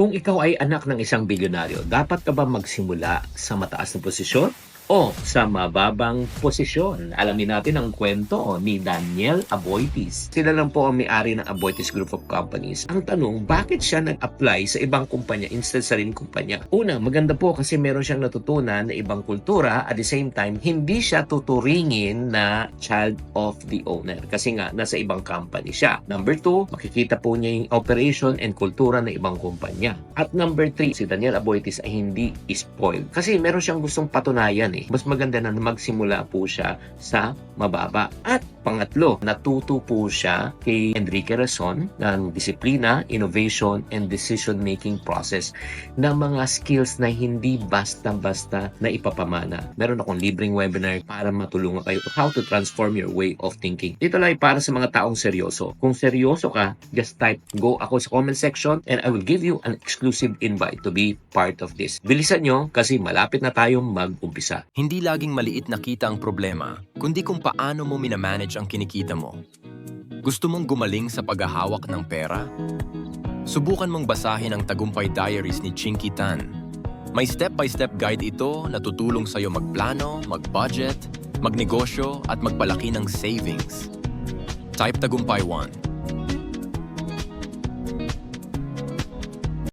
Kung ikaw ay anak ng isang bilyonaryo, dapat ka ba magsimula sa mataas na posisyon o sa mababang posisyon? Alamin natin ang kwento ni Daniel Aboitiz. Sila lang po ang may-ari ng Aboitiz Group of Companies. Ang tanong, bakit siya nag-apply sa ibang kumpanya instead sa rin kumpanya? Una, maganda po kasi meron siyang natutunan na ibang kultura. At the same time, hindi siya tuturingin na child of the owner kasi nga nasa ibang company siya. Number 2, makikita po niya yung operation and kultura ng ibang kumpanya. At number 3, si Daniel Aboitiz ay hindi spoiled kasi meron siyang gustong patunayan Mas maganda na magsimula po siya sa mababa. At pangatlo, natuto po siya kay Enrique Razon ng disiplina, innovation, and decision-making process na mga skills na hindi basta-basta na ipapamana. Meron akong libreng webinar para matulungan kayo to how to transform your way of thinking. Dito lang ay para sa mga taong seryoso. Kung seryoso ka, just type go ako sa comment section and I will give you an exclusive invite to be part of this. Bilisan nyo kasi malapit na tayong mag-umpisa. Hindi laging maliit na kita ang problema, kundi kung paano mo minamanage ang kinikita mo. Gusto mong gumaling sa paghahawak ng pera? Subukan mong basahin ang Tagumpay Diaries ni Chinky Tan. May step-by-step guide ito na tutulong sa'yo magplano, mag-budget, magnegosyo at magpalaki ng savings. Type Tagumpay 1.